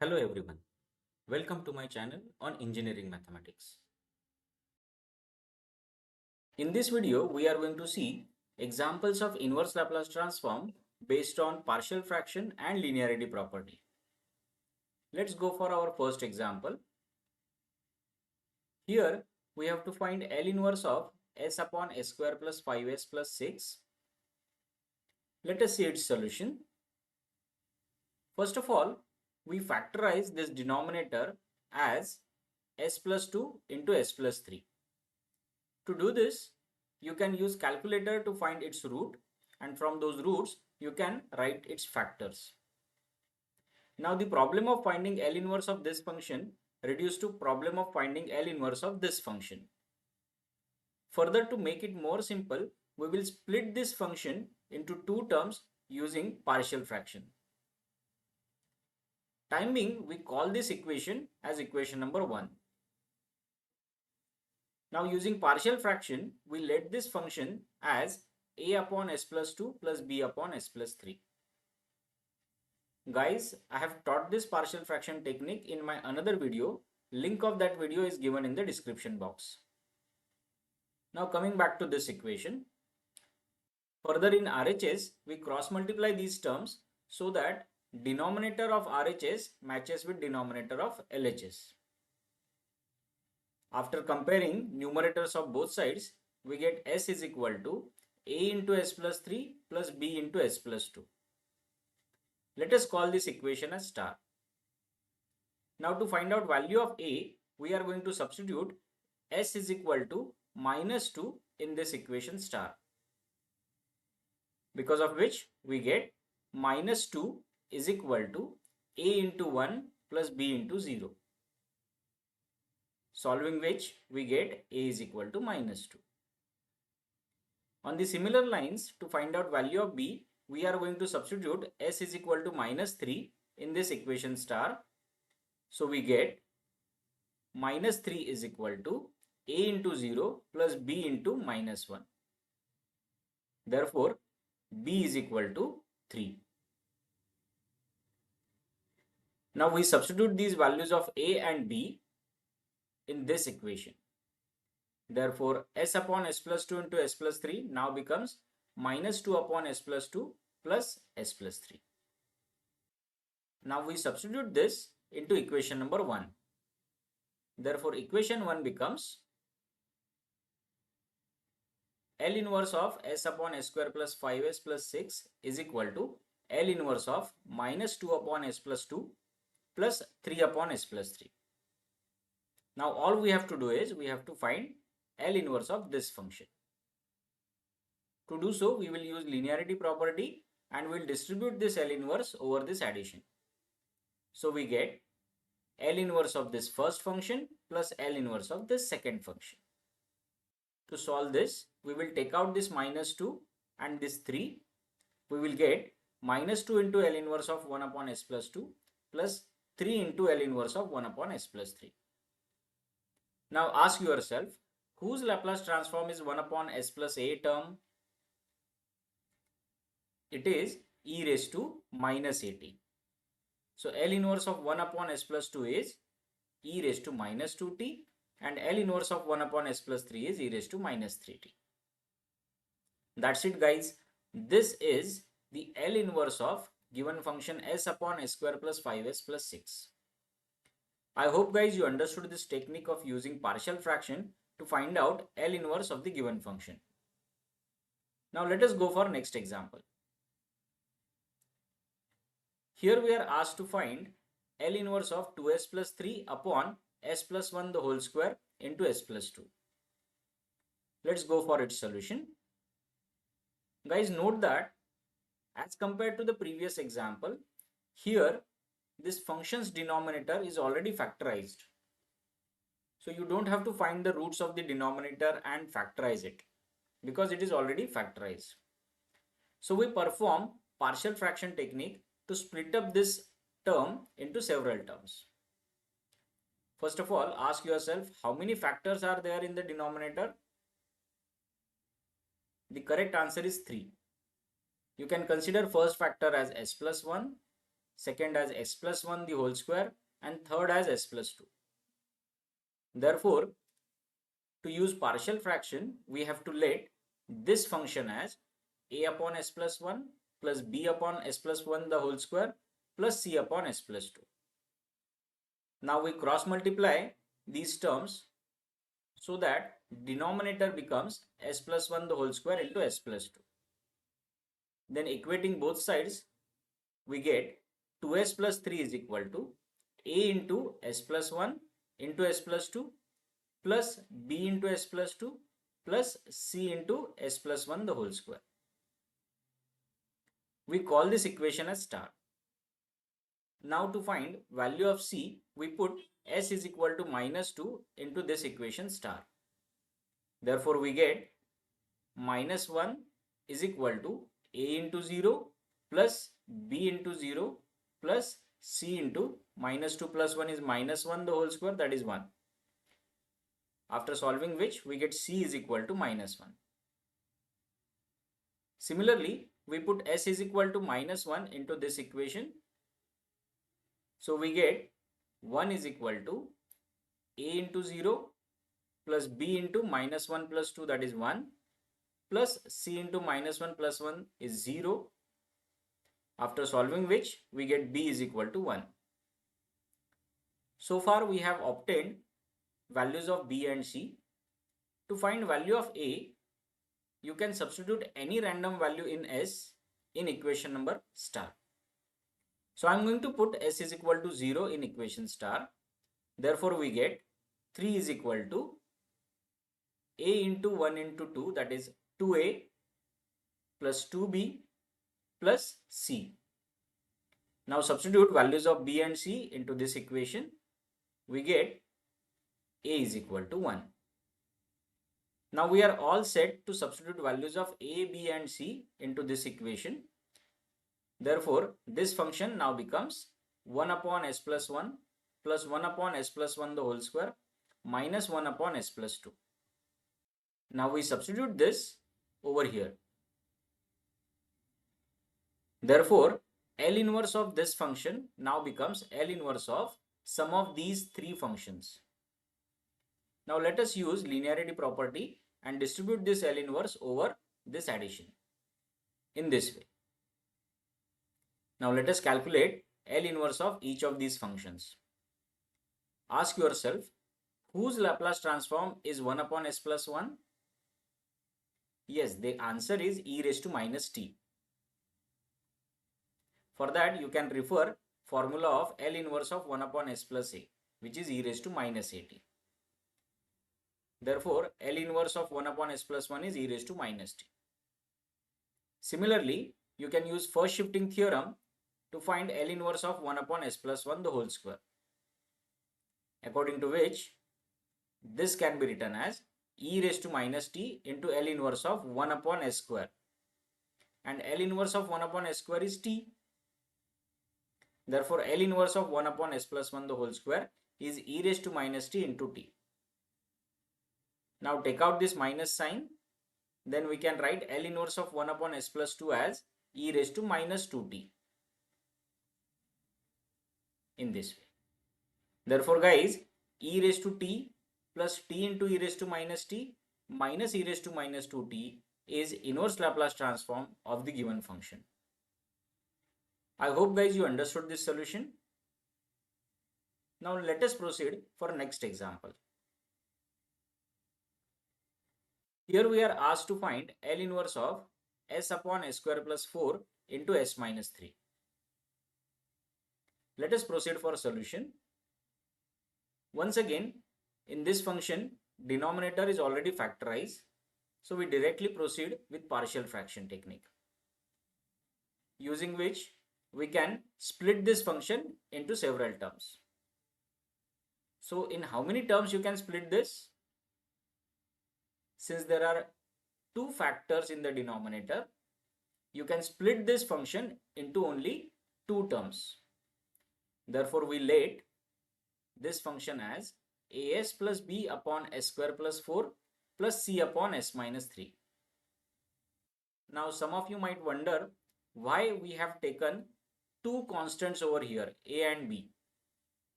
Hello everyone, welcome to my channel on engineering mathematics. In this video, we are going to see examples of inverse Laplace transform based on partial fraction and linearity property. Let's go for our first example. Here we have to find L inverse of s upon s square plus 5s plus 6. Let us see its solution. First of all, we factorize this denominator as s plus 2 into s plus 3. To do this, you can use calculator to find its root, and from those roots you can write its factors. Now the problem of finding L inverse of this function reduced to problem of finding L inverse of this function. Further, to make it more simple, we will split this function into two terms using partial fraction. Time being, we call this equation as equation number 1. Now using partial fraction, we let this function as a upon s plus 2 plus b upon s plus 3. Guys, I have taught this partial fraction technique in my another video. Link of that video is given in the description box. Now coming back to this equation. Further in RHS, we cross multiply these terms so that denominator of RHS matches with denominator of LHS. After comparing numerators of both sides, we get s is equal to a into s plus 3 plus b into s plus 2. Let us call this equation as star. Now to find out value of a, we are going to substitute s is equal to minus 2 in this equation star. Because of which we get minus 2 is equal to a into 1 plus b into 0. Solving which we get a is equal to minus 2. On the similar lines, to find out value of b, we are going to substitute s is equal to minus 3 in this equation star. So we get minus 3 is equal to a into 0 plus b into minus 1. Therefore, b is equal to 3. Now we substitute these values of a and b in this equation. Therefore, s upon s plus 2 into s plus 3 now becomes minus 2 upon s plus 2 plus s plus 3. Now we substitute this into equation number 1. Therefore, equation 1 becomes L inverse of s upon s square plus 5s plus 6 is equal to L inverse of minus 2 upon s plus 2 plus 3 upon s plus 3. Now all we have to do is we have to find L inverse of this function. To do so, we will use linearity property and we will distribute this L inverse over this addition. So we get L inverse of this first function plus L inverse of this second function. To solve this, we will take out this minus 2 and this 3. We will get minus 2 into L inverse of 1 upon s plus 2 plus 3 into L inverse of 1 upon s plus 3. Now ask yourself, whose Laplace transform is 1 upon s plus a term? It is e raised to minus at. So L inverse of 1 upon s plus 2 is e raised to minus 2t and L inverse of 1 upon s plus 3 is e raised to minus 3t. That's it guys. This is the L inverse of given function s upon s square plus 5s plus 6. I hope guys you understood this technique of using partial fraction to find out L inverse of the given function. Now let us go for next example. Here we are asked to find L inverse of 2s plus 3 upon s plus 1 the whole square into s plus 2. Let's go for its solution. Guys, note that as compared to the previous example, here this function's denominator is already factorized. So you don't have to find the roots of the denominator and factorize it because it is already factorized. So we perform partial fraction technique to split up this term into several terms. First of all, ask yourself how many factors are there in the denominator? The correct answer is 3. You can consider first factor as s plus 1, second as s plus 1 the whole square, and third as s plus 2. Therefore, to use partial fraction, we have to let this function as a upon s plus 1 plus b upon s plus 1 the whole square plus c upon s plus 2. Now we cross multiply these terms so that denominator becomes s plus 1 the whole square into s plus 2. Then equating both sides, we get 2s plus 3 is equal to a into s plus 1 into s plus 2 plus b into s plus 2 plus c into s plus 1 the whole square. We call this equation as star. Now to find value of c, we put s is equal to minus 2 into this equation star. Therefore, we get minus 1 is equal to a into 0 plus b into 0 plus c into minus 2 plus 1 is minus 1 the whole square, that is 1. After solving which, we get c is equal to minus 1. Similarly, we put s is equal to minus 1 into this equation. So we get 1 is equal to a into 0 plus b into minus 1 plus 2, that is 1, plus c into minus 1 plus 1 is 0. After solving which, we get b is equal to 1. So far we have obtained values of b and c. To find value of a, you can substitute any random value in s in equation number star. So I am going to put s is equal to 0 in equation star. Therefore, we get 3 is equal to a into 1 into 2, that is 2a plus 2b plus c. Now substitute values of b and c into this equation. We get a is equal to 1. Now we are all set to substitute values of a, b and c into this equation. Therefore, this function now becomes 1 upon s plus 1 plus 1 upon s plus 1 the whole square minus 1 upon s plus 2. Now we substitute this over here. Therefore, L inverse of this function now becomes L inverse of sum of these three functions. Now let us use linearity property and distribute this L inverse over this addition in this way. Now let us calculate L inverse of each of these functions. Ask yourself, whose Laplace transform is 1 upon s plus 1? Yes, the answer is e raised to minus t. For that, you can refer formula of L inverse of 1 upon s plus a, which is e raised to minus at. Therefore, L inverse of 1 upon s plus 1 is e raised to minus t. Similarly, you can use first shifting theorem to find L inverse of 1 upon s plus 1 the whole square, according to which this can be written as e raised to minus t into L inverse of 1 upon s square, and L inverse of 1 upon s square is t. Therefore, L inverse of 1 upon s plus 1 the whole square is e raised to minus t into t. Now take out this minus sign, then we can write L inverse of 1 upon s plus 2 as e raised to minus 2t in this way. Therefore, guys, e raised to t plus t into e raised to minus t minus e raised to minus 2t is inverse Laplace transform of the given function. I hope guys you understood this solution. Now let us proceed for next example. Here we are asked to find L inverse of s upon s square plus 4 into s minus 3. Let us proceed for solution. Once again, in this function, denominator is already factorized, so we directly proceed with partial fraction technique, using which we can split this function into several terms. So in how many terms you can split this? Since there are two factors in the denominator, you can split this function into only two terms. Therefore, we let this function as as plus b upon s square plus 4 plus c upon s minus 3. Now, some of you might wonder why we have taken two constants over here, a and b.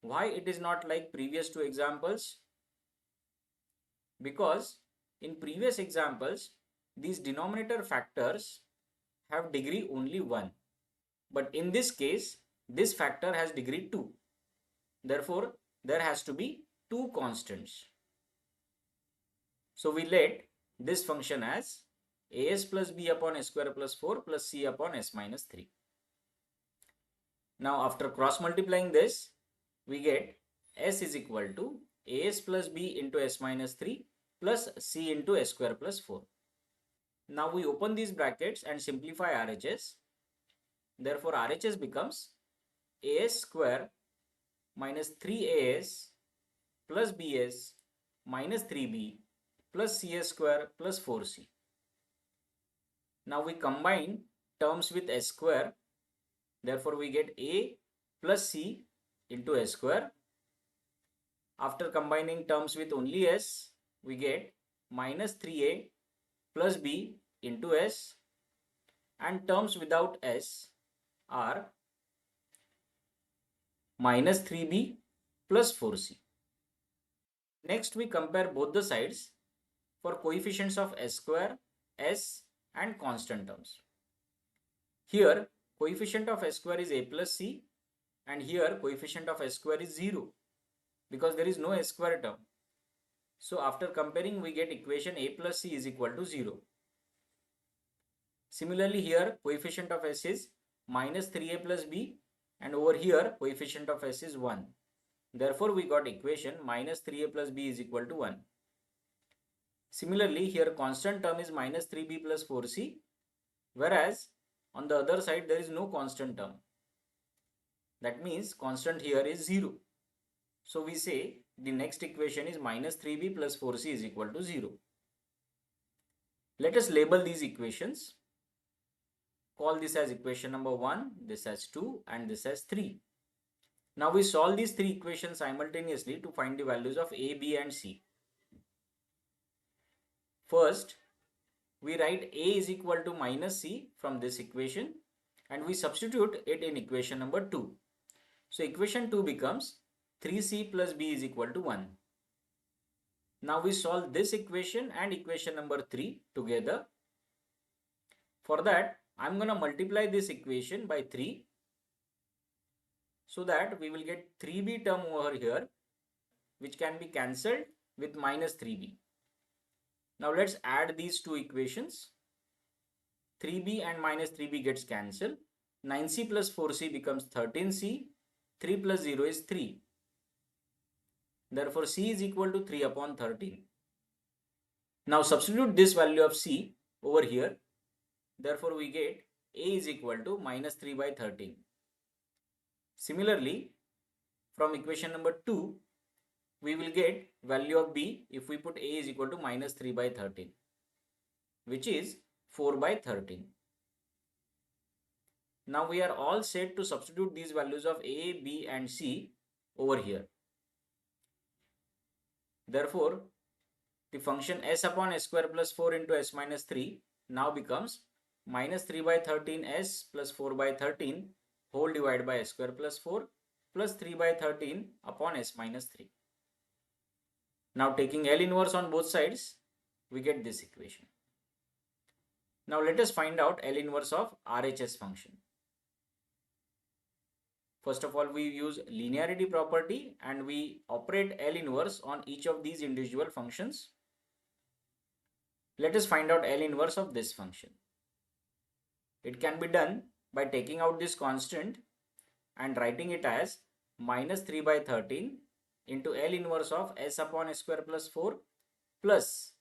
Why it is not like previous two examples? Because in previous examples, these denominator factors have degree only 1. But in this case, this factor has degree 2. Therefore, there has to be two constants. So we let this function as as plus b upon s square plus 4 plus c upon s minus 3. Now after cross multiplying this, we get s is equal to as plus b into s minus 3 plus c into s square plus 4. Now we open these brackets and simplify RHS. Therefore RHS becomes as square minus 3as plus bs minus 3b plus cs square plus 4c. Now we combine terms with s square. Therefore we get a plus c into s square. After combining terms with only s, we get minus 3a plus b into s, and terms without s are minus 3b plus 4c. Next we compare both the sides for coefficients of s square, s and constant terms. Here coefficient of s square is a plus c, and here coefficient of s square is 0 because there is no s square term. So after comparing we get equation a plus c is equal to 0. Similarly here coefficient of s is minus 3a plus b, and over here coefficient of s is 1. Therefore we got equation minus 3a plus b is equal to 1. Similarly here constant term is minus 3b plus 4c, whereas on the other side there is no constant term. That means constant here is 0. So we say the next equation is minus 3b plus 4c is equal to 0. Let us label these equations. Call this as equation number 1, this as 2 and this as 3. Now we solve these three equations simultaneously to find the values of a, b and c. First, we write a is equal to minus c from this equation and we substitute it in equation number 2. So equation 2 becomes 3c plus b is equal to 1. Now we solve this equation and equation number 3 together. For that, I'm going to multiply this equation by 3 so that we will get 3b term over here, which can be cancelled with minus 3b. Now let's add these two equations. 3b and minus 3b gets cancelled. 9c plus 4c becomes 13c. 3 plus 0 is 3. Therefore c is equal to 3 upon 13. Now substitute this value of c over here. Therefore we get a is equal to minus 3 by 13. Similarly, from equation number 2, we will get value of b if we put a is equal to minus 3 by 13, which is 4 by 13. Now we are all set to substitute these values of a, b and c over here. Therefore, the function s upon s square plus 4 into s minus 3 now becomes minus 3 by 13 s plus 4 by 13 whole divided by s square plus 4 plus 3 by 13 upon s minus 3. Now taking L inverse on both sides, we get this equation. Now let us find out L inverse of RHS function. First of all, we use linearity property and we operate L inverse on each of these individual functions. Let us find out L inverse of this function. It can be done by taking out this constant and writing it as minus 3 by 13 into L inverse of s upon s square plus 4 plus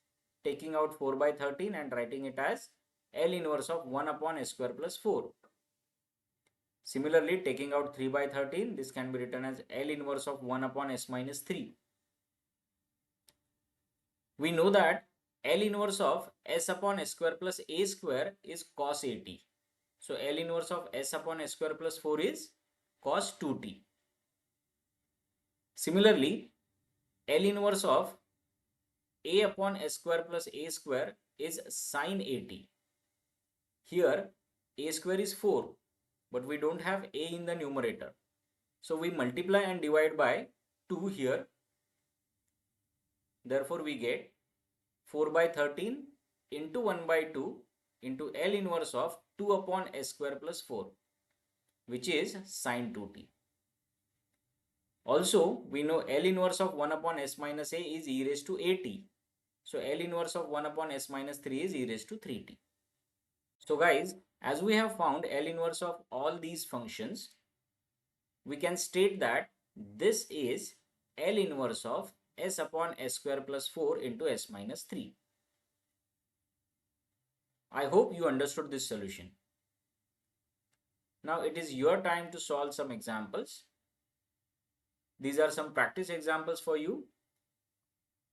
taking out 4 by 13 and writing it as L inverse of 1 upon s square plus 4. Similarly, taking out 3 by 13, this can be written as L inverse of 1 upon s minus 3. We know that L inverse of s upon s square plus a square is cos at. So L inverse of s upon s square plus 4 is cos 2t. Similarly, L inverse of a upon s square plus a square is sin at. Here a square is 4. but we don't have a in the numerator. So we multiply and divide by 2 here. Therefore, we get 4 by 13 into 1 by 2 into L inverse of 2 upon s square plus 4, which is sine 2t. Also, we know L inverse of 1 upon s minus a is e raised to at. So L inverse of 1 upon s minus 3 is e raised to 3t. So guys, as we have found L inverse of all these functions, we can state that this is L inverse of s upon s square plus 4 into s minus 3. I hope you understood this solution. Now it is your time to solve some examples. These are some practice examples for you.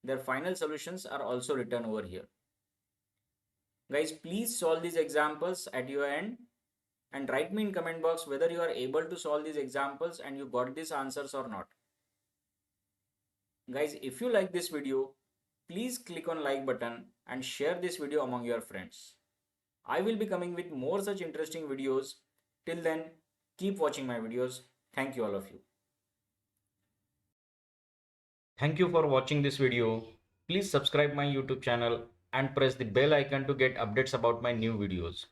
Their final solutions are also written over here. Guys, please solve these examples at your end and write me in comment box whether you are able to solve these examples and you got these answers or not. Guys, if you like this video, please click on like button and share this video among your friends. I will be coming with more such interesting videos. Till then, keep watching my videos. Thank you all of you. Thank you for watching this video. Please subscribe my YouTube channel and press the bell icon to get updates about my new videos.